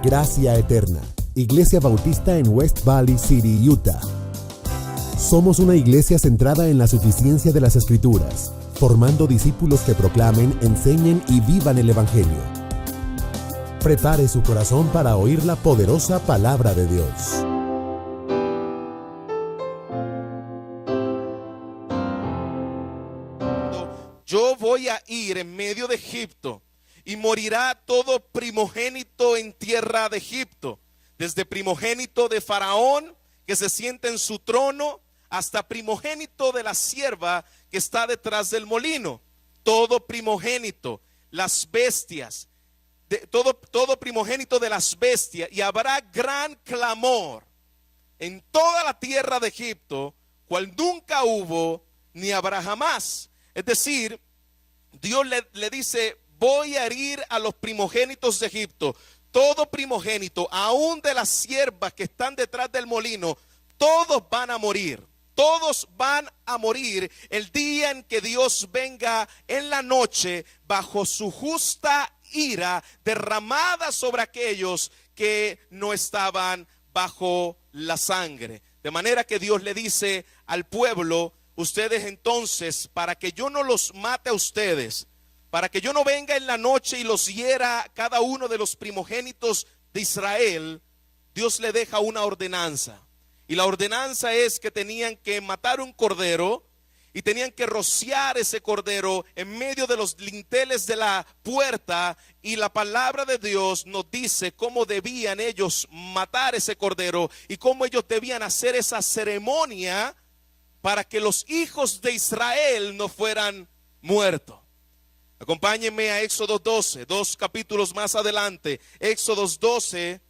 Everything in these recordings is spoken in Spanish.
Gracia Eterna, Iglesia Bautista en West Valley City, Utah. Somos una iglesia centrada en la suficiencia de las Escrituras, formando discípulos que proclamen, enseñen y vivan el Evangelio. Prepare su corazón para oír la poderosa palabra de Dios. Yo voy a ir en medio de Egipto y morirá todo primogénito en tierra de Egipto, desde primogénito de Faraón que se sienta en su trono hasta primogénito de la sierva que está detrás del molino. Todo primogénito, las bestias, todo primogénito de las bestias, y habrá gran clamor en toda la tierra de Egipto, cual nunca hubo ni habrá jamás. Es decir, Dios le dice: voy a herir a los primogénitos de Egipto. Todo primogénito, aún de las siervas que están detrás del molino, todos van a morir. Todos van a morir el día en que Dios venga en la noche bajo su justa ira derramada sobre aquellos que no estaban bajo la sangre. De manera que Dios le dice al pueblo: ustedes entonces, para que yo no los mate a ustedes, para que yo no venga en la noche y los hiera cada uno de los primogénitos de Israel, Dios le deja una ordenanza. Y la ordenanza es que tenían que matar un cordero y tenían que rociar ese cordero en medio de los linteles de la puerta. Y la palabra de Dios nos dice cómo debían ellos matar ese cordero y cómo ellos debían hacer esa ceremonia para que los hijos de Israel no fueran muertos. Acompáñenme a Éxodo 12, 2 capítulos más adelante. Éxodo 12,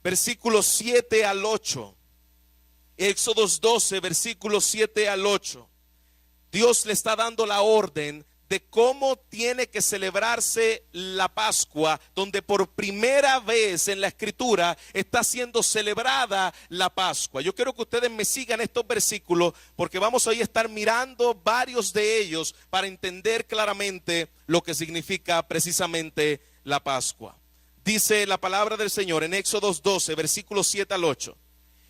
versículos 7 al 8. Éxodo 12, versículos 7 al 8. Dios le está dando la orden de cómo tiene que celebrarse la Pascua, donde por primera vez en la Escritura está siendo celebrada la Pascua. Yo quiero que ustedes me sigan estos versículos, porque vamos a estar mirando varios de ellos para entender claramente lo que significa precisamente la Pascua. Dice la palabra del Señor en Éxodo 12, versículos 7 al 8.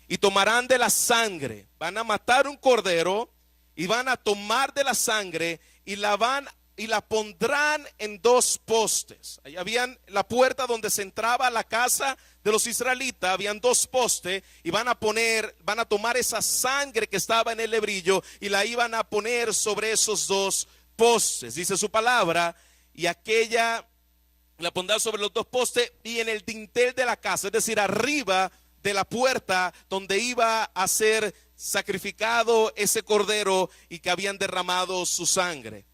Y tomarán de la sangre, van a matar un cordero y van a tomar de la sangre y la pondrán en dos postes. Ahí habían la puerta donde se entraba a la casa de los israelitas, habían dos postes, y van a tomar esa sangre que estaba en el lebrillo y la iban a poner sobre esos dos postes. Dice su palabra: y aquella la pondrán sobre los dos postes y en el dintel de la casa, es decir, arriba de la puerta donde iba a ser sacrificado ese cordero y que habían derramado su sangre.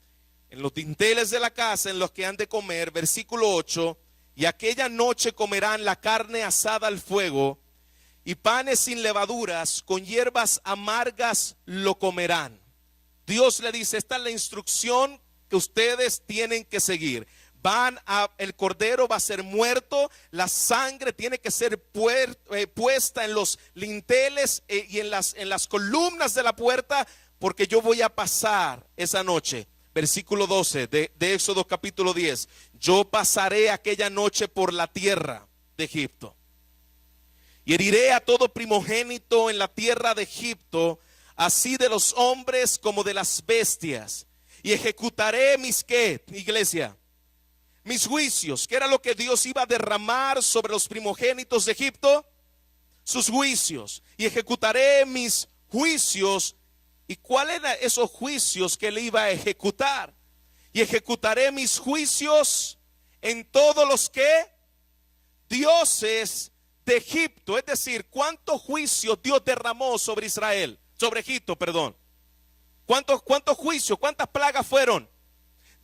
En los dinteles de la casa en los que han de comer, versículo 8, y aquella noche comerán la carne asada al fuego y panes sin levaduras, con hierbas amargas lo comerán. Dios le dice: esta es la instrucción que ustedes tienen que seguir. El cordero va a ser muerto, la sangre tiene que ser puesta en los linteles y en las columnas de la puerta, porque yo voy a pasar esa noche. Versículo 12 de Éxodo capítulo 10. Yo pasaré aquella noche por la tierra de Egipto y heriré a todo primogénito en la tierra de Egipto, así de los hombres como de las bestias, y ejecutaré iglesia, mis juicios. ¿Qué era lo que Dios iba a derramar sobre los primogénitos de Egipto? Sus juicios. Y ejecutaré mis juicios. ¿Y cuáles eran esos juicios que él iba a ejecutar? Y ejecutaré mis juicios en todos los que dioses de Egipto. Es decir, ¿cuántos juicios Dios derramó sobre Israel? Sobre Egipto, perdón. ¿Cuántos juicios? ¿Cuántas plagas fueron?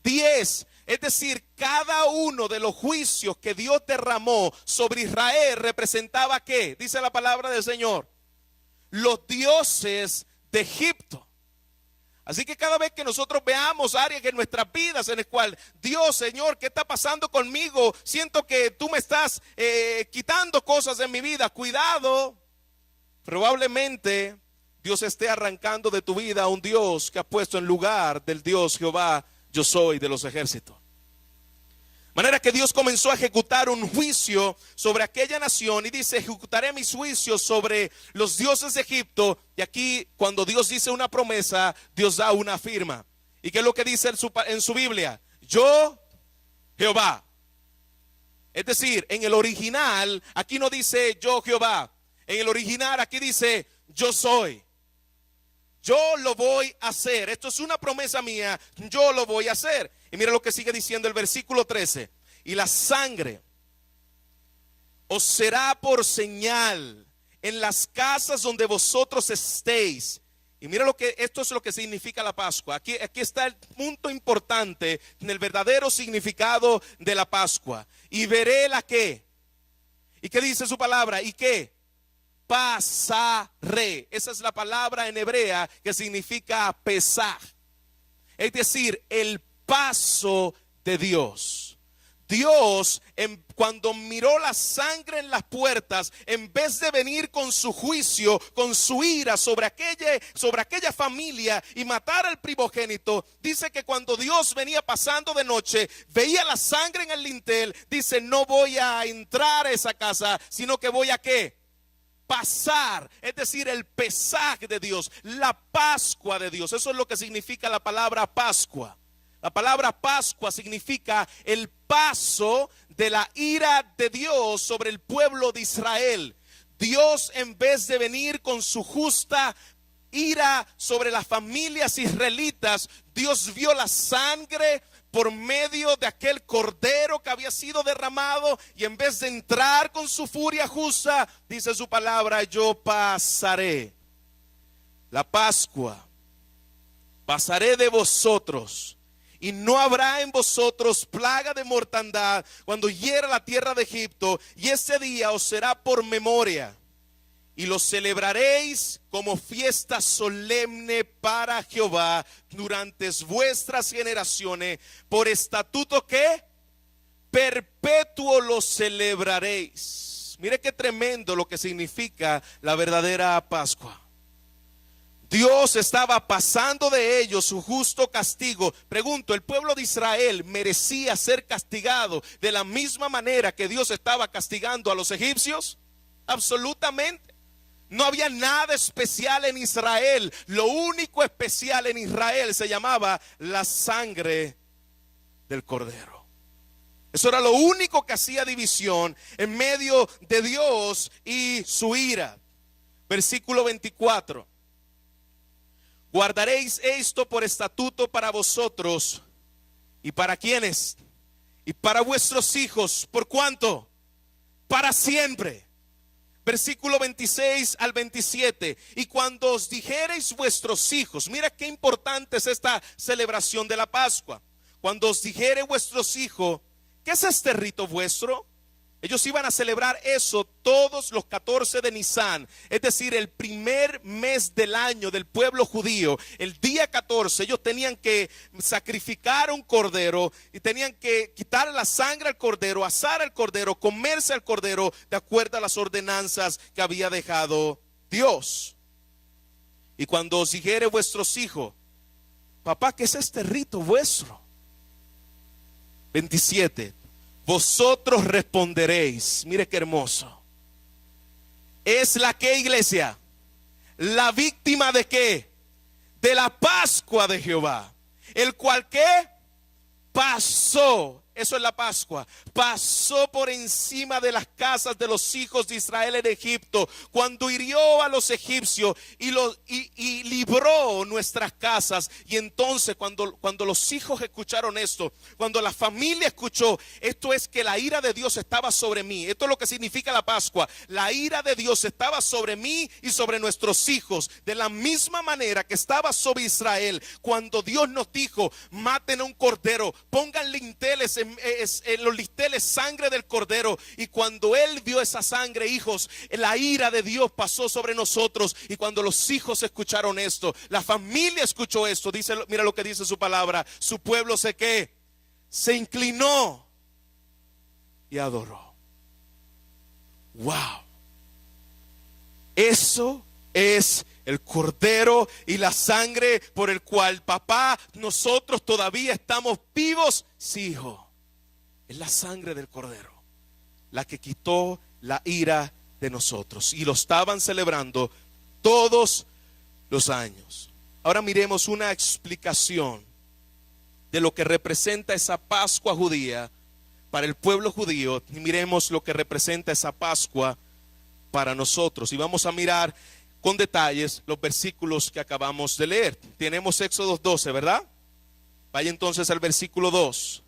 10. Es decir, cada uno de los juicios que Dios derramó sobre Israel representaba ¿qué? Dice la palabra del Señor: los dioses de Egipto. Así que cada vez que nosotros veamos áreas en nuestras vidas en las cuales Dios, Señor, ¿qué está pasando conmigo? Siento que tú me estás quitando cosas en mi vida. Cuidado, probablemente Dios esté arrancando de tu vida a un Dios que ha puesto en lugar del Dios Jehová yo soy de los ejércitos. manera que Dios comenzó a ejecutar un juicio sobre aquella nación y dice: ejecutaré mis juicios sobre los dioses de Egipto. Y aquí, cuando Dios dice una promesa, Dios da una firma. ¿Y qué es lo que dice en su Biblia? Yo, Jehová. Es decir, en el original, aquí no dice yo, Jehová. En el original, aquí dice yo soy. Yo lo voy a hacer. Esto es una promesa mía. Yo lo voy a hacer. Y mira lo que sigue diciendo el versículo 13. Y la sangre os será por señal en las casas donde vosotros estéis. Y mira esto es lo que significa la Pascua. Aquí está el punto importante en el verdadero significado de la Pascua. Y veré la que. ¿Y qué dice su palabra? ¿Y qué? Pasaré. Esa es la palabra en hebrea que significa pesar. Es decir, el paso de Dios. Dios, cuando miró la sangre en las puertas, en vez de venir con su juicio, con su ira sobre aquella familia y matar al primogénito, dice que cuando Dios venía pasando de noche, veía la sangre en el lintel, dice: no voy a entrar a esa casa, sino que voy a ¿qué? Pasar, es decir, el pesaje de Dios, la Pascua de Dios. Eso es lo que significa la palabra Pascua. La palabra Pascua significa el paso de la ira de Dios sobre el pueblo de Israel. Dios, en vez de venir con su justa ira sobre las familias israelitas, Dios vio la sangre por medio de aquel cordero que había sido derramado, y en vez de entrar con su furia justa, dice su palabra: yo pasaré. La Pascua. Pasaré de vosotros, y no habrá en vosotros plaga de mortandad cuando hiera la tierra de Egipto, y ese día os será por memoria, y lo celebraréis como fiesta solemne para Jehová durante vuestras generaciones, por estatuto que perpetuo lo celebraréis. Mire qué tremendo lo que significa la verdadera Pascua. Dios estaba pasando de ellos su justo castigo. Pregunto, ¿el pueblo de Israel merecía ser castigado de la misma manera que Dios estaba castigando a los egipcios? Absolutamente. No había nada especial en Israel. Lo único especial en Israel se llamaba la sangre del cordero. Eso era lo único que hacía división en medio de Dios y su ira. Versículo 24. Guardaréis esto por estatuto para vosotros. ¿Y para quiénes? Y para vuestros hijos. ¿Por cuánto? Para siempre. Versículo 26 al 27. Y cuando os dijereis vuestros hijos, mira qué importante es esta celebración de la Pascua. Cuando os dijere vuestros hijos, ¿qué es este rito vuestro? Ellos iban a celebrar eso todos los 14 de Nisan, es decir, el primer mes del año del pueblo judío. El día 14 ellos tenían que sacrificar un cordero y tenían que quitar la sangre al cordero, asar al cordero, comerse al cordero, de acuerdo a las ordenanzas que había dejado Dios. Y cuando os dijere vuestros hijos, papá, ¿qué es este rito vuestro? 27. Vosotros responderéis, mire qué hermoso. ¿Es la qué, iglesia? La víctima de qué? De la Pascua de Jehová, el cual ¿qué? Pasó. Eso es la Pascua. Pasó por encima de las casas de los hijos de Israel en Egipto, cuando hirió a los egipcios y libró nuestras casas. Y entonces cuando los hijos escucharon esto, cuando la familia escuchó, esto es que la ira de Dios estaba sobre mí. Esto es lo que significa la Pascua. La ira de Dios estaba sobre mí y sobre nuestros hijos, de la misma manera que estaba sobre Israel. Cuando Dios nos dijo: maten a un cordero, pongan linteles en los listeles sangre del cordero. Y cuando él vio esa sangre, hijos, la ira de Dios pasó sobre nosotros. Y cuando los hijos escucharon esto, la familia escuchó esto, dice, mira lo que dice su palabra: su pueblo se inclinó y adoró. Wow. Eso es el cordero y la sangre por el cual, papá, nosotros todavía estamos vivos. Sí, hijo. Es la sangre del cordero la que quitó la ira de nosotros. Y lo estaban celebrando todos los años. Ahora miremos una explicación de lo que representa esa Pascua judía para el pueblo judío, y miremos lo que representa esa Pascua para nosotros. Y vamos a mirar con detalles los versículos que acabamos de leer. Tenemos Éxodo 12, ¿verdad? Vaya entonces al versículo 2.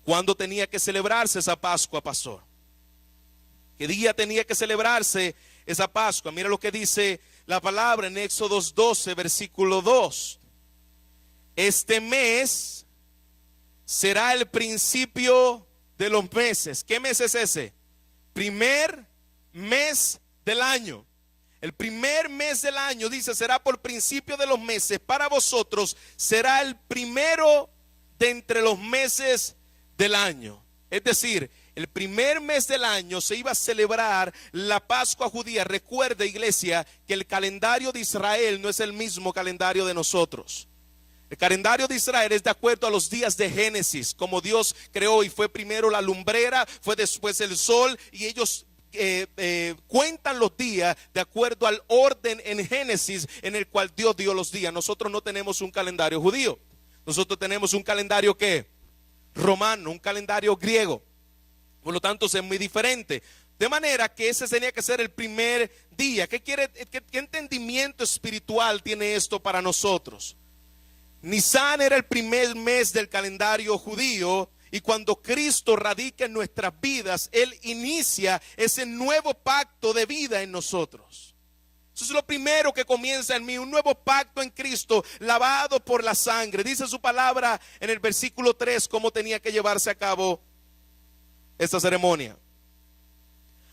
¿Cuándo tenía que celebrarse esa Pascua, pastor? ¿Qué día tenía que celebrarse esa Pascua? Mira lo que dice la palabra en Éxodo 12, versículo 2. Este mes será el principio de los meses. ¿Qué mes es ese? Primer mes del año. El primer mes del año, dice, será por principio de los meses. Para vosotros será el primero de entre los meses del año. Es decir, el primer mes del año se iba a celebrar la Pascua judía. Recuerde, iglesia, que el calendario de Israel no es el mismo calendario de nosotros. El calendario de Israel es de acuerdo a los días de Génesis, como Dios creó, y fue primero la lumbrera, fue después el sol, y ellos cuentan los días de acuerdo al orden en Génesis en el cual Dios dio los días. Nosotros no tenemos un calendario judío, nosotros tenemos un calendario ¿qué? Romano, un calendario griego. Por lo tanto es muy diferente. De manera que ese tenía que ser el primer día. ¿Qué entendimiento espiritual tiene esto para nosotros? Nisan era el primer mes del calendario judío, y cuando Cristo radica en nuestras vidas, Él inicia ese nuevo pacto de vida en nosotros. Eso es lo primero que comienza en mí, un nuevo pacto en Cristo, lavado por la sangre. Dice su palabra en el versículo 3 cómo tenía que llevarse a cabo esta ceremonia.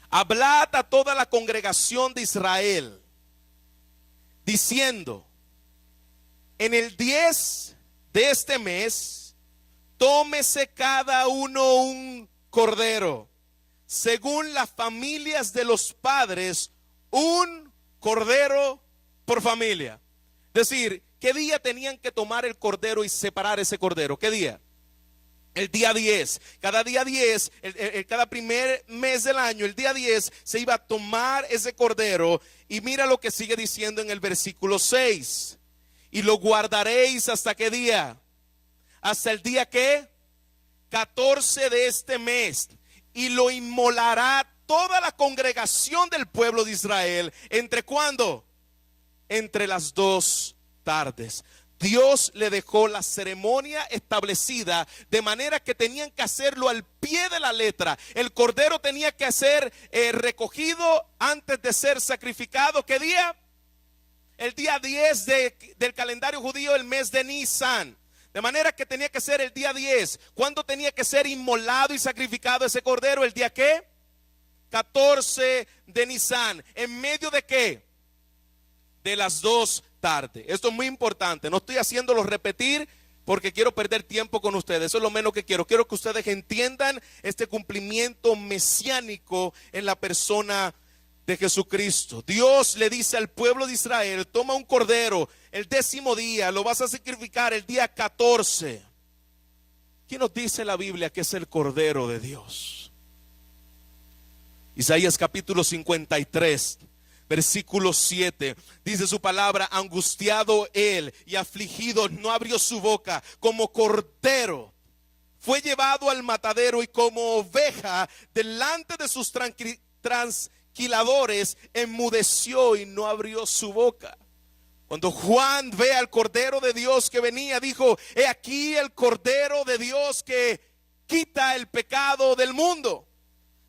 Hablad a toda la congregación de Israel, diciendo: en el 10 de este mes, tómese cada uno un cordero, según las familias de los padres, un cordero por familia. Es decir, ¿qué día tenían que tomar el cordero y separar ese cordero? ¿Qué día? El día 10. Cada día 10, cada primer mes del año, el día 10, se iba a tomar ese cordero. Y mira lo que sigue diciendo en el versículo 6. Y lo guardaréis ¿hasta qué día? Hasta el día ¿qué? 14 de este mes. Y lo inmolará toda la congregación del pueblo de Israel. ¿Entre cuándo? Entre las 2 tardes. Dios le dejó la ceremonia establecida de manera que tenían que hacerlo al pie de la letra. El cordero tenía que ser recogido antes de ser sacrificado. ¿Qué día? El día 10 del calendario judío, el mes de Nisan. De manera que tenía que ser el día 10. ¿Cuándo tenía que ser inmolado y sacrificado ese cordero? ¿El día qué? 14 de Nisan. ¿En medio de qué? De las 2 tardes. Esto es muy importante. No estoy haciéndolo repetir porque quiero perder tiempo con ustedes. Eso es lo menos que quiero. Quiero que ustedes entiendan este cumplimiento mesiánico en la persona de Jesucristo. Dios le dice al pueblo de Israel: toma un cordero el 10º día, lo vas a sacrificar el día 14. ¿Qué nos dice la Biblia que es el cordero de Dios? Isaías capítulo 53, versículo 7, dice su palabra: angustiado él y afligido, no abrió su boca, como cordero fue llevado al matadero, y como oveja delante de sus transquiladores enmudeció y no abrió su boca. Cuando Juan ve al Cordero de Dios que venía, dijo: he aquí el Cordero de Dios que quita el pecado del mundo.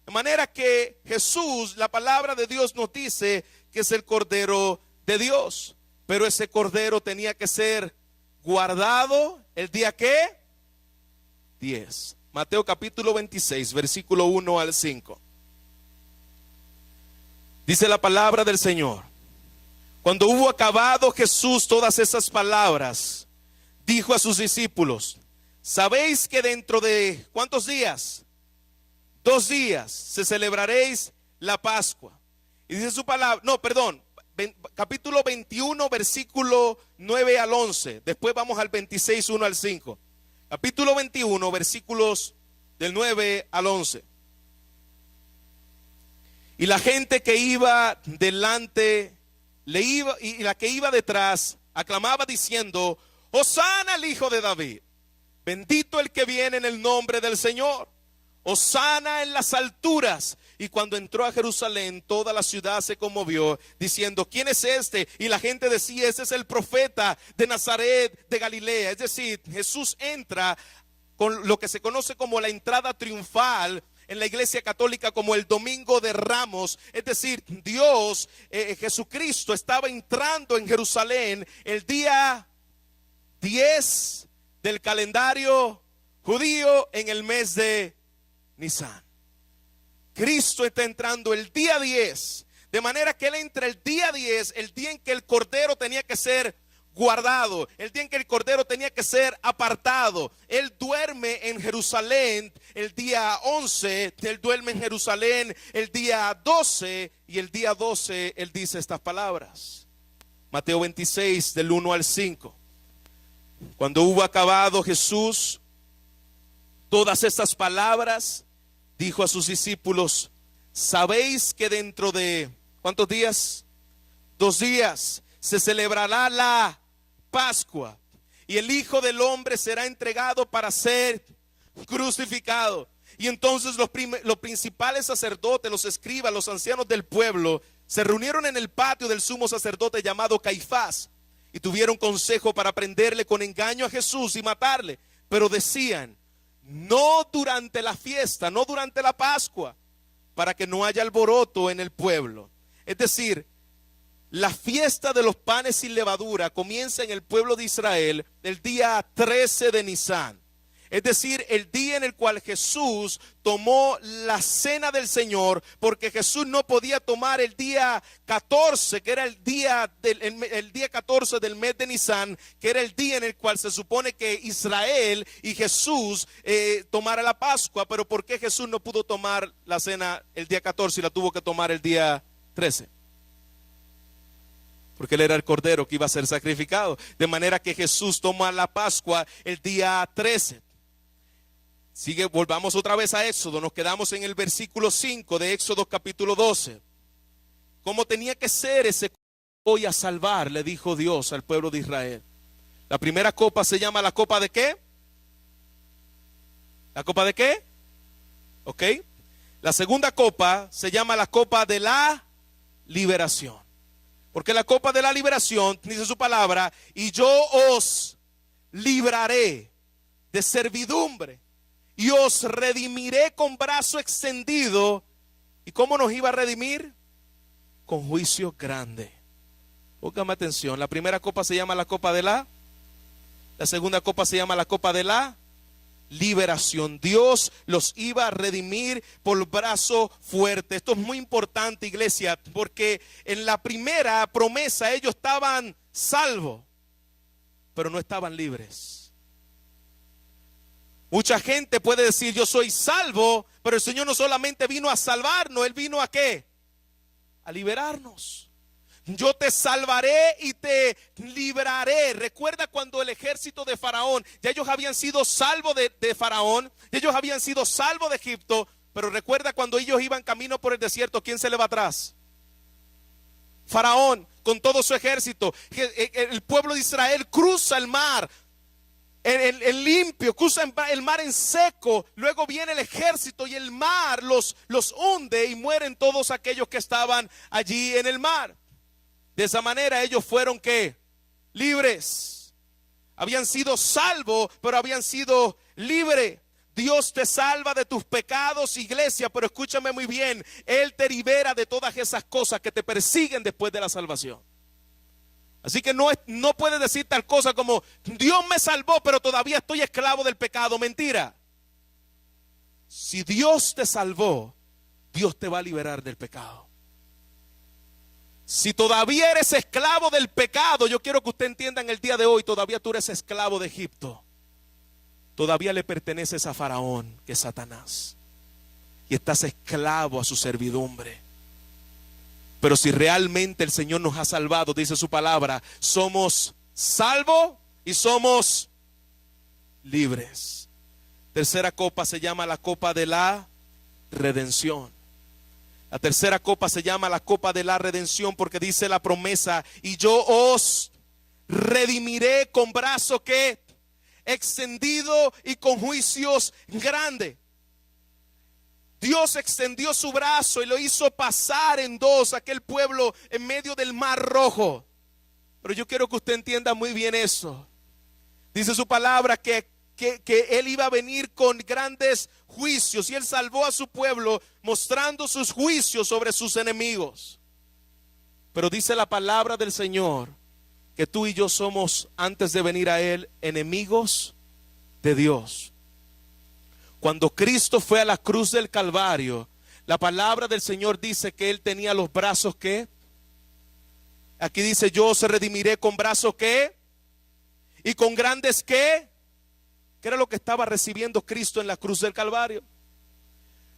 De manera que Jesús, la palabra de Dios nos dice que es el Cordero de Dios. Pero ese Cordero tenía que ser guardado el día ¿qué? 10. Mateo capítulo 26, versículo 1 al 5. Dice la palabra del Señor: cuando hubo acabado Jesús todas esas palabras, dijo a sus discípulos: ¿sabéis que dentro de cuántos días? 2 días se celebraréis la Pascua. Y dice su palabra, capítulo 21, versículo 9 al 11. Después vamos al 26, 1 al 5. Capítulo 21, versículos del 9 al 11. Y la gente que iba delante, y la que iba detrás, aclamaba diciendo: Hosana al hijo de David, bendito el que viene en el nombre del Señor, Hosana en las alturas. Y cuando entró a Jerusalén, toda la ciudad se conmovió, diciendo: ¿quién es este? Y la gente decía: ese es el profeta de Nazaret de Galilea. Es decir, Jesús entra con lo que se conoce como la entrada triunfal en la iglesia católica, como el Domingo de Ramos. Es decir, Dios, Jesucristo estaba entrando en Jerusalén el día 10 del calendario judío en el mes de Nisan. Cristo está entrando el día 10, de manera que Él entra el día 10, el día en que el Cordero tenía que ser guardado, el día en que el Cordero tenía que ser apartado. Él duerme en Jerusalén el día 11, Él duerme en Jerusalén el día 12, y el día 12 Él dice estas palabras. Mateo 26, del 1 al 5. Cuando hubo acabado Jesús todas estas palabras, dijo a sus discípulos: ¿sabéis que dentro de cuántos días? 2 días se celebrará la Pascua, y el Hijo del Hombre será entregado para ser crucificado. Y entonces los principales sacerdotes, los escribas, los ancianos del pueblo se reunieron en el patio del sumo sacerdote llamado Caifás, y tuvieron consejo para prenderle con engaño a Jesús y matarle. Pero decían: no durante la fiesta, no durante la Pascua, para que no haya alboroto en el pueblo. Es decir, la fiesta de los panes sin levadura comienza en el pueblo de Israel el día 13 de Nisan. Es decir, el día en el cual Jesús tomó la cena del Señor, porque Jesús no podía tomar el día 14, que era el día 14 del mes de Nisan, que era el día en el cual se supone que Israel y Jesús tomara la Pascua. Pero ¿por qué Jesús no pudo tomar la cena el día 14 y la tuvo que tomar el día 13? Porque Él era el Cordero que iba a ser sacrificado. De manera que Jesús toma la Pascua el día 13. Volvamos otra vez a Éxodo. Nos quedamos en el versículo 5 de Éxodo capítulo 12. ¿Cómo tenía que ser ese voy a salvar? Le dijo Dios al pueblo de Israel. La primera copa se llama la copa de ¿qué? ¿La copa de qué? ¿Ok? La segunda copa se llama la copa de la liberación. Porque la copa de la liberación, dice su palabra: y yo os libraré de servidumbre y os redimiré con brazo extendido. ¿Y cómo nos iba a redimir? Con juicio grande. Póngame atención. La primera copa se llama la copa de la segunda copa se llama la copa de la liberación. Dios los iba a redimir por brazo fuerte. Esto es muy importante, iglesia, porque en la primera promesa ellos estaban salvos, pero no estaban libres. Mucha gente puede decir: yo soy salvo, pero el Señor no solamente vino a salvarnos, Él vino ¿a qué? A liberarnos. Yo te salvaré y te libraré. Recuerda cuando el ejército de Faraón, ya ellos habían sido salvos de Faraón, ellos habían sido salvos de Egipto, pero recuerda cuando ellos iban camino por el desierto, ¿quién se le va atrás? Faraón con todo su ejército. El pueblo de Israel cruza el mar, el limpio, cruza el mar en seco. Luego viene el ejército y el mar los hunde y mueren todos aquellos que estaban allí en el mar. De esa manera ellos fueron ¿qué? Libres. Habían sido salvos, pero habían sido libres. Dios te salva de tus pecados, iglesia, pero escúchame muy bien: Él te libera de todas esas cosas que te persiguen después de la salvación. Así que no puedes decir tal cosa como: Dios me salvó, pero todavía estoy esclavo del pecado. Mentira. Si Dios te salvó, Dios te va a liberar del pecado. Si todavía eres esclavo del pecado, yo quiero que usted entienda en el día de hoy: todavía tú eres esclavo de Egipto. Todavía le perteneces a Faraón, que es Satanás, y estás esclavo a su servidumbre. Pero si realmente el Señor nos ha salvado, dice su palabra, somos salvos y somos libres. tercera copa se llama la copa de la redención. La tercera copa se llama la copa de la redención porque dice la promesa: y yo os redimiré con brazo que extendido y con juicios grandes. Dios extendió su brazo y lo hizo pasar en dos aquel pueblo en medio del mar rojo. Pero yo quiero que usted entienda muy bien eso. Dice su palabra que Él iba a venir con grandes juicios, y Él salvó a su pueblo mostrando sus juicios sobre sus enemigos. Pero dice la palabra del Señor que tú y yo somos, antes de venir a Él, enemigos de Dios. Cuando Cristo fue a la cruz del Calvario, la palabra del Señor dice que Él tenía los brazos que, aquí dice: yo os redimiré con brazos que, y con grandes que. ¿Qué era lo que estaba recibiendo Cristo en la cruz del Calvario?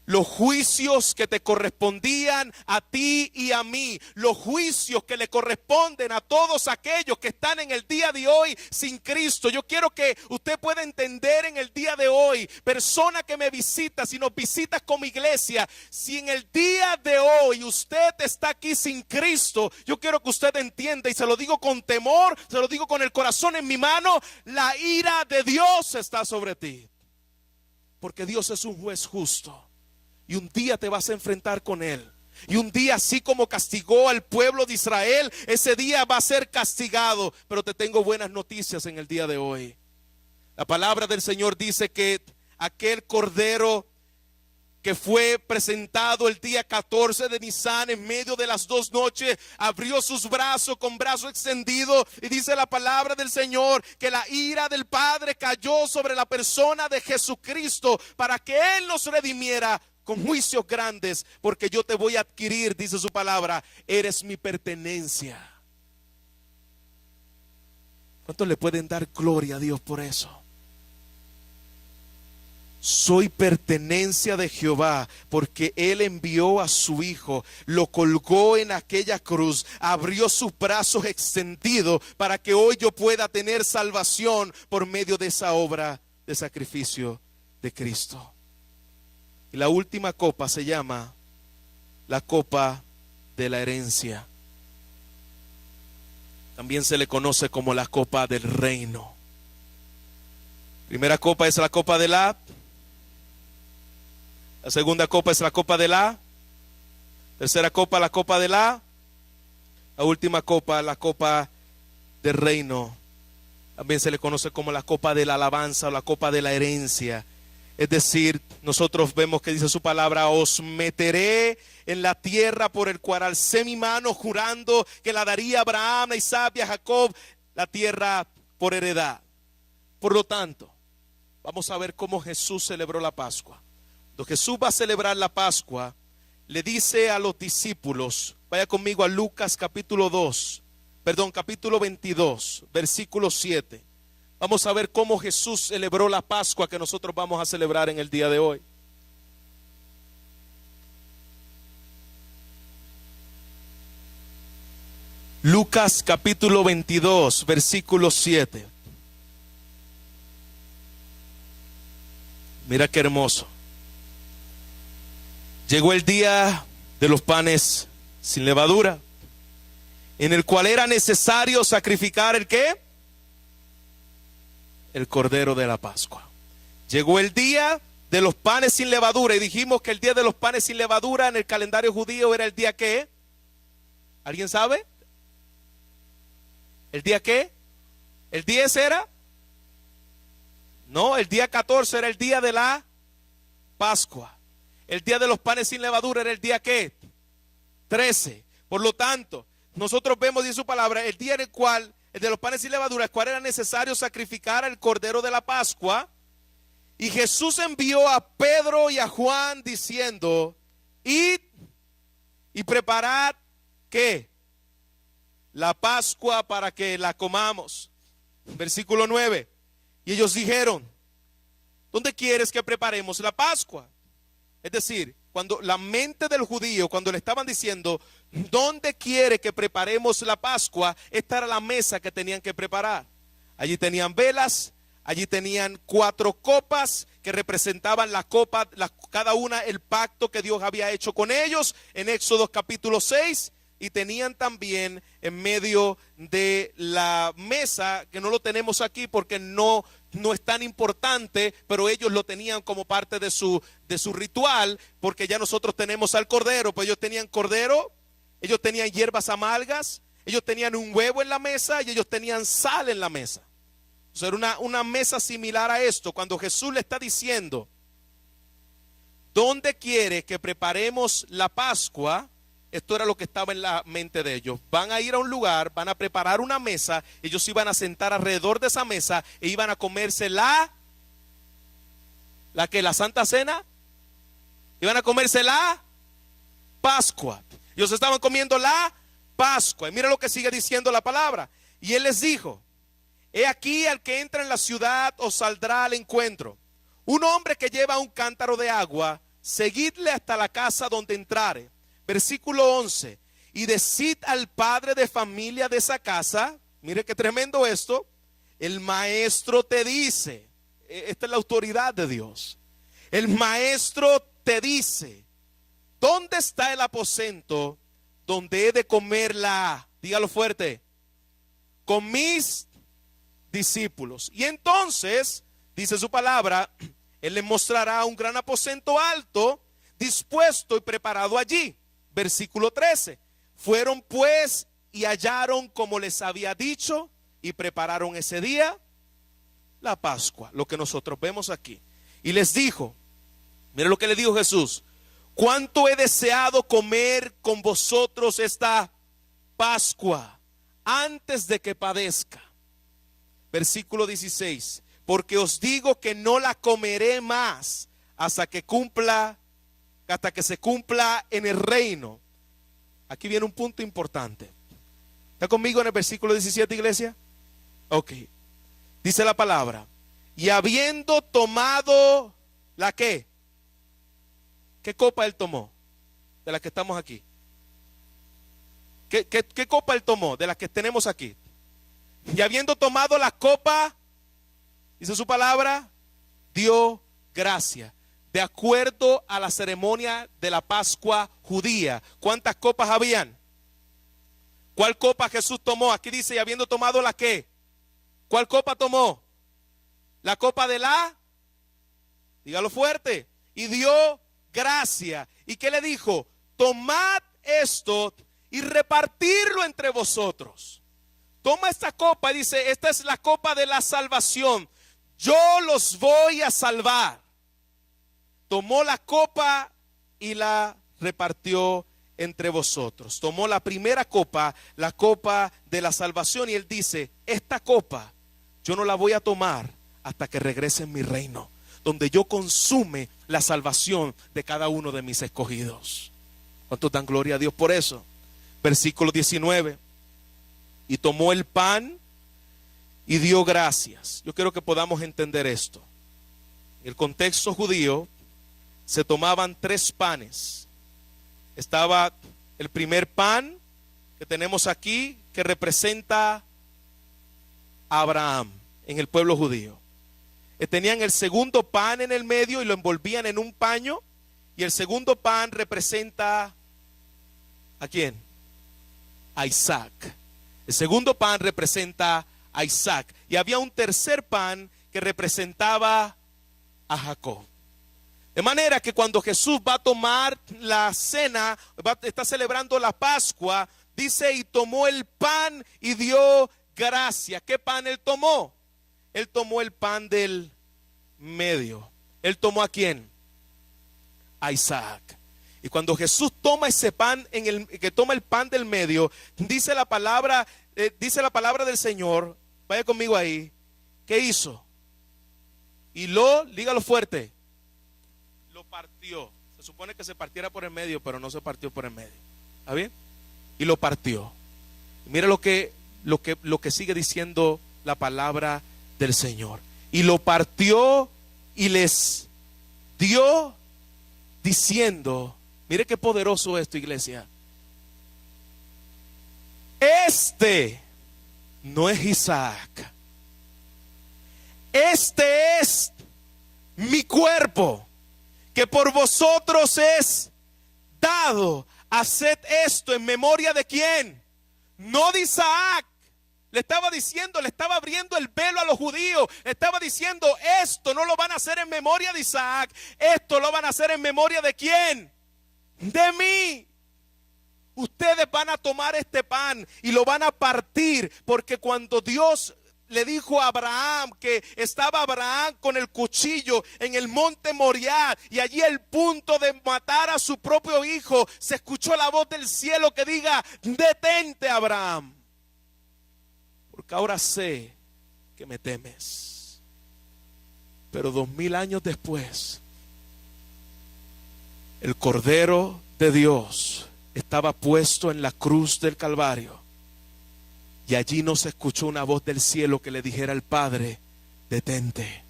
Los juicios que te correspondían a ti y a mí, los juicios que le corresponden a todos aquellos que están en el día de hoy sin Cristo. Yo quiero que usted pueda entender en el día de hoy, persona que me visita, si nos visitas como iglesia, si en el día de hoy usted está aquí sin Cristo, yo quiero que usted entienda, y se lo digo con temor, se lo digo con el corazón en mi mano: la ira de Dios está sobre ti, porque Dios es un juez justo. Y un día te vas a enfrentar con Él. Y un día, así como castigó al pueblo de Israel, ese día va a ser castigado. Pero te tengo buenas noticias en el día de hoy. La palabra del Señor dice que aquel cordero que fue presentado el día 14 de Nisan, en medio de las 2 noches, abrió sus brazos con brazo extendido, y dice la palabra del Señor que la ira del Padre cayó sobre la persona de Jesucristo para que Él nos redimiera con juicios grandes, porque yo te voy a adquirir, dice su palabra, eres mi pertenencia. ¿Cuántos le pueden dar gloria a Dios por eso? Soy pertenencia de Jehová, porque Él envió a su Hijo, lo colgó en aquella cruz, abrió sus brazos extendidos para que hoy yo pueda tener salvación por medio de esa obra de sacrificio de Cristo. Y la última copa se llama la copa de la herencia. También se le conoce como la copa del reino. Primera copa es la copa de la segunda copa es la copa de la tercera copa, la copa de la última copa, la copa del reino. También se le conoce como la copa de la alabanza o la copa de la herencia. Es decir, nosotros vemos que dice su palabra: os meteré en la tierra por el cual alcé mi mano jurando que la daría a Abraham, a Isaac y a Jacob, la tierra por heredad. Por lo tanto, vamos a ver cómo Jesús celebró la Pascua. Cuando Jesús va a celebrar la Pascua, le dice a los discípulos, vaya conmigo a Lucas capítulo 22, versículo 7. Vamos a ver cómo Jesús celebró la Pascua que nosotros vamos a celebrar en el día de hoy. Lucas capítulo 22, versículo 7. Mira qué hermoso. Llegó el día de los panes sin levadura, en el cual era necesario sacrificar ¿el qué? El cordero de la Pascua. Llegó el día de los panes sin levadura, y dijimos que el día de los panes sin levadura en el calendario judío era el día ¿qué? ¿Alguien sabe? ¿El día qué? ¿El 10 era? No, el día 14 era el día de la Pascua. El día de los panes sin levadura era el día ¿qué? 13. Por lo tanto, nosotros vemos en su palabra el día en el cual, el de los panes sin levadura, el cual era necesario sacrificar al cordero de la Pascua. Y Jesús envió a Pedro y a Juan diciendo: id y preparad ¿qué? La Pascua para que la comamos. Versículo 9. Y ellos dijeron: ¿dónde quieres que preparemos la Pascua? Es decir, cuando la mente del judío, cuando le estaban diciendo ¿dónde quiere que preparemos la Pascua?, esta era la mesa que tenían que preparar. Allí tenían velas, allí tenían 4 copas, que representaban la copa, cada una el pacto que Dios había hecho con ellos en Éxodo capítulo 6. Y tenían también en medio de la mesa, que no lo tenemos aquí porque no es tan importante, pero ellos lo tenían como parte de su ritual, porque ya nosotros tenemos al cordero, pues ellos tenían cordero, ellos tenían hierbas amargas, ellos tenían un huevo en la mesa y ellos tenían sal en la mesa. O sea, era una mesa similar a esto. Cuando Jesús le está diciendo, ¿dónde quiere que preparemos la Pascua? Esto era lo que estaba en la mente de ellos. Van a ir a un lugar, van a preparar una mesa, ellos iban a sentar alrededor de esa mesa e iban a comerse la Santa Cena. Iban a comerse la Pascua. Ellos estaban comiendo la Pascua. Y mira lo que sigue diciendo la palabra. Y él les dijo, he aquí al que entra en la ciudad os saldrá al encuentro un hombre que lleva un cántaro de agua, seguidle hasta la casa donde entrare. Versículo 11, y decid al padre de familia de esa casa, mire qué tremendo esto, el maestro te dice, esta es la autoridad de Dios, el maestro te dice, ¿dónde está el aposento donde he de comerla? Dígalo fuerte, con mis discípulos. Y entonces, dice su palabra, él les mostrará un gran aposento alto, dispuesto y preparado allí. Versículo 13, fueron pues y hallaron como les había dicho y prepararon ese día la Pascua, lo que nosotros vemos aquí. Y les dijo, mire lo que le dijo Jesús, cuánto he deseado comer con vosotros esta Pascua antes de que padezca. Versículo 16, porque os digo que no la comeré más hasta que se cumpla en el reino. Aquí viene un punto importante. ¿Está conmigo en el versículo 17, iglesia? Ok. Dice la palabra, y habiendo tomado la ¿qué? ¿Qué copa él tomó? De las que estamos aquí. ¿Qué copa él tomó? De las que tenemos aquí. Y habiendo tomado la copa, dice su palabra, dio gracia. De acuerdo a la ceremonia de la Pascua judía. ¿Cuántas copas habían? ¿Cuál copa Jesús tomó? Aquí dice, y habiendo tomado la ¿qué? ¿Cuál copa tomó? La copa de la, dígalo fuerte, y dio gracia. ¿Y qué le dijo? Tomad esto y repartirlo entre vosotros. Toma esta copa y dice, esta es la copa de la salvación. Yo los voy a salvar. Tomó la copa y la repartió entre vosotros. Tomó la primera copa, la copa de la salvación, y él dice, esta copa yo no la voy a tomar hasta que regrese en mi reino, donde yo consume la salvación de cada uno de mis escogidos. ¿Cuántos dan gloria a Dios por eso? Versículo 19, y tomó el pan y dio gracias. Yo quiero que podamos entender esto. En el contexto judío se tomaban 3 panes. Estaba el primer pan que tenemos aquí, que representa a Abraham en el pueblo judío. Tenían el segundo pan en el medio y lo envolvían en un paño. Y el segundo pan representa ¿a quién? A Isaac. El segundo pan representa a Isaac. Y había un tercer pan que representaba a Jacob. De manera que cuando Jesús va a tomar la cena, está celebrando la Pascua, dice, y tomó el pan y dio gracia. ¿Qué pan él tomó? Él tomó el pan del medio. ¿Él tomó a quién? A Isaac. Y cuando Jesús toma ese pan, que toma el pan del medio, dice la palabra del Señor, vaya conmigo ahí, ¿qué hizo? Y dígalo fuerte, lo partió. Se supone que se partiera por el medio, pero no se partió por el medio. ¿Está bien? Y lo partió. Y mira lo que sigue diciendo la palabra del Señor. Y lo partió y les dio diciendo, mire qué poderoso esto, iglesia. Este no es Isaac. Este es mi cuerpo tiempo que por vosotros es dado, haced esto en memoria de quién, no de Isaac. Le estaba diciendo, le estaba abriendo el velo a los judíos. Le estaba diciendo, esto no lo van a hacer en memoria de Isaac, esto lo van a hacer en memoria de quién, de mí. Ustedes van a tomar este pan y lo van a partir, porque cuando Dios le dijo a Abraham que estaba Abraham con el cuchillo en el monte Moriah y allí al punto de matar a su propio hijo, se escuchó la voz del cielo que diga, detente, Abraham, porque ahora sé que me temes. Pero 2000 años después, el Cordero de Dios estaba puesto en la cruz del Calvario. Y allí no se escuchó una voz del cielo que le dijera al Padre, detente.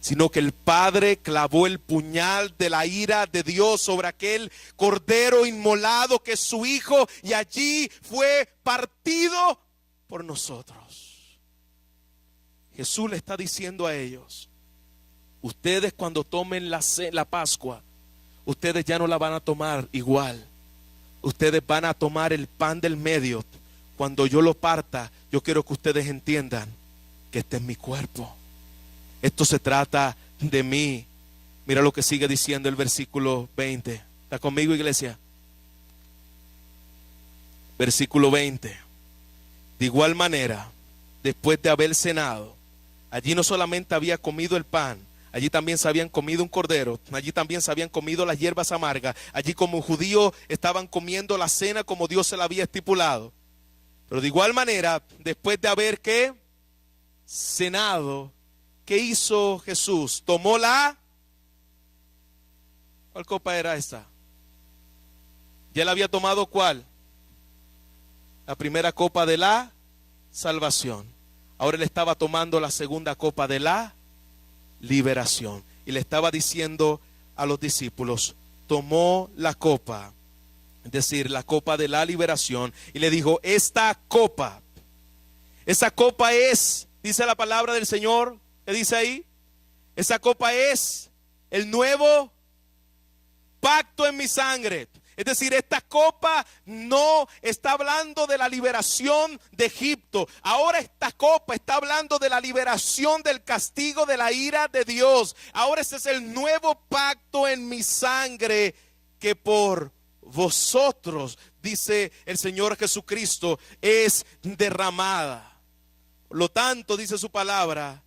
Sino que el Padre clavó el puñal de la ira de Dios sobre aquel cordero inmolado que es su Hijo. Y allí fue partido por nosotros. Jesús le está diciendo a ellos, ustedes cuando tomen la Pascua, ustedes ya no la van a tomar igual. Ustedes van a tomar el pan del medio. Cuando yo lo parta, yo quiero que ustedes entiendan que este es mi cuerpo. Esto se trata de mí. Mira lo que sigue diciendo el versículo 20. ¿Está conmigo, iglesia? Versículo 20. De igual manera, después de haber cenado, allí no solamente había comido el pan, allí también se habían comido un cordero, allí también se habían comido las hierbas amargas, allí como judíos estaban comiendo la cena como Dios se la había estipulado. Pero de igual manera, después de haber ¿qué? Cenado, ¿qué hizo Jesús? Tomó la... ¿Cuál copa era esta? ¿Ya él había tomado cuál? La primera copa de la salvación. Ahora él estaba tomando la segunda copa de la liberación. Y le estaba diciendo a los discípulos, tomó la copa, es decir, la copa de la liberación, y le dijo, esa copa es, dice la palabra del Señor, ¿qué dice ahí? Esa copa es el nuevo pacto en mi sangre. Es decir, esta copa no está hablando de la liberación de Egipto. Ahora esta copa está hablando de la liberación del castigo de la ira de Dios. Ahora ese es el nuevo pacto en mi sangre que por vosotros, dice el Señor Jesucristo, es derramada. Por lo tanto, dice su palabra,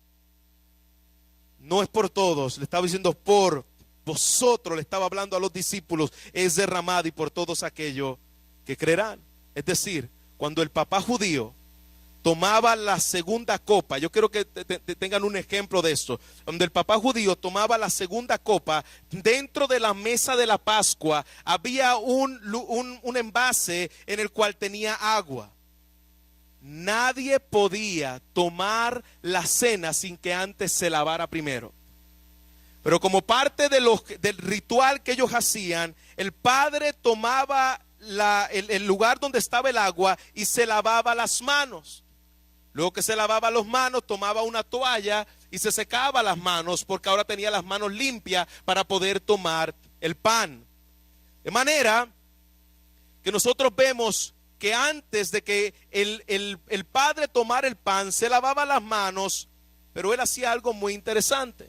no es por todos, le estaba diciendo por vosotros, le estaba hablando a los discípulos, es derramada y por todos aquellos que creerán. Es decir, cuando el papá judío tomaba la segunda copa, yo quiero que tengan un ejemplo de esto. Cuando el papá judío tomaba la segunda copa, dentro de la mesa de la Pascua había un envase en el cual tenía agua. Nadie podía tomar la cena sin que antes se lavara primero. Pero como parte del ritual que ellos hacían, el padre tomaba el lugar donde estaba el agua y se lavaba las manos. Luego que se lavaba las manos, tomaba una toalla y se secaba las manos, porque ahora tenía las manos limpias para poder tomar el pan. De manera que nosotros vemos que antes de que el padre tomara el pan, se lavaba las manos, pero él hacía algo muy interesante.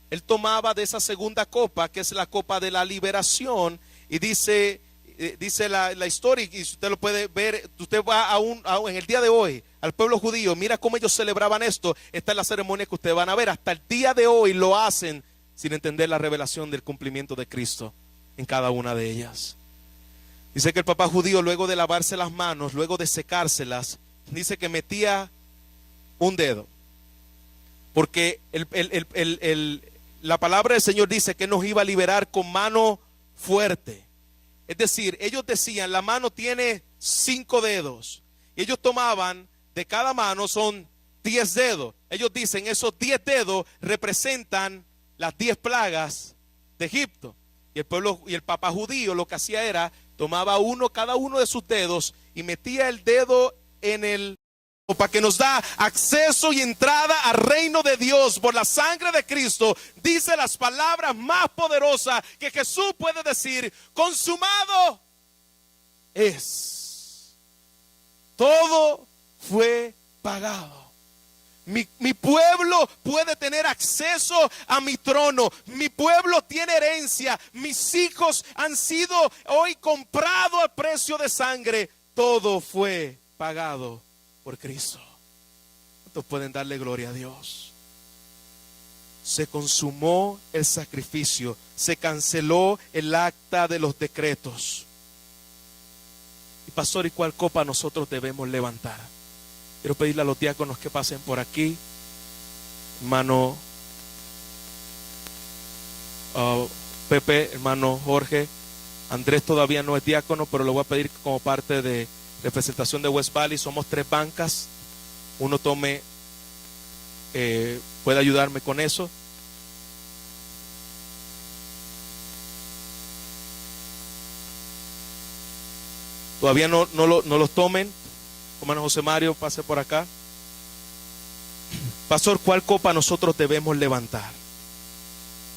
Él tomaba de esa segunda copa, que es la copa de la liberación, y dice la historia, y usted lo puede ver, usted va aún en el día de hoy al pueblo judío, mira cómo ellos celebraban esto. Esta es la ceremonia que ustedes van a ver, hasta el día de hoy lo hacen sin entender la revelación del cumplimiento de Cristo en cada una de ellas. Dice que el papá judío, luego de lavarse las manos, luego de secárselas, dice que metía un dedo, porque la palabra del Señor dice que nos iba a liberar con mano fuerte. Es decir, ellos decían, la mano tiene 5 dedos. Y ellos tomaban, de cada mano son 10 dedos. Ellos dicen, esos 10 dedos representan las 10 plagas de Egipto. Y el pueblo y el papá judío lo que hacía era, tomaba cada uno de sus dedos y metía el dedo en el para que nos da acceso y entrada al reino de Dios por la sangre de Cristo, dice las palabras más poderosas que Jesús puede decir: consumado es. Todo fue pagado. Mi pueblo puede tener acceso a mi trono. Mi pueblo tiene herencia. Mis hijos han sido hoy comprados al precio de sangre. Todo fue pagado por Cristo. ¿Cuántos pueden darle gloria a Dios? Se consumó el sacrificio. Se canceló el acta de los decretos. Y pastor, ¿y cuál copa nosotros debemos levantar? Quiero pedirle a los diáconos que pasen por aquí. Hermano Pepe, hermano Jorge. Andrés todavía no es diácono, pero lo voy a pedir como parte de representación de West Valley. Somos 3 bancas. Uno puede ayudarme con eso. Todavía no los tomen. Hermano José Mario, pase por acá. Pastor, ¿cuál copa nosotros debemos levantar?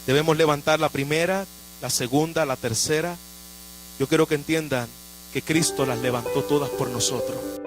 Debemos levantar la primera, la segunda, la tercera. Yo quiero que entiendan que Cristo las levantó todas por nosotros.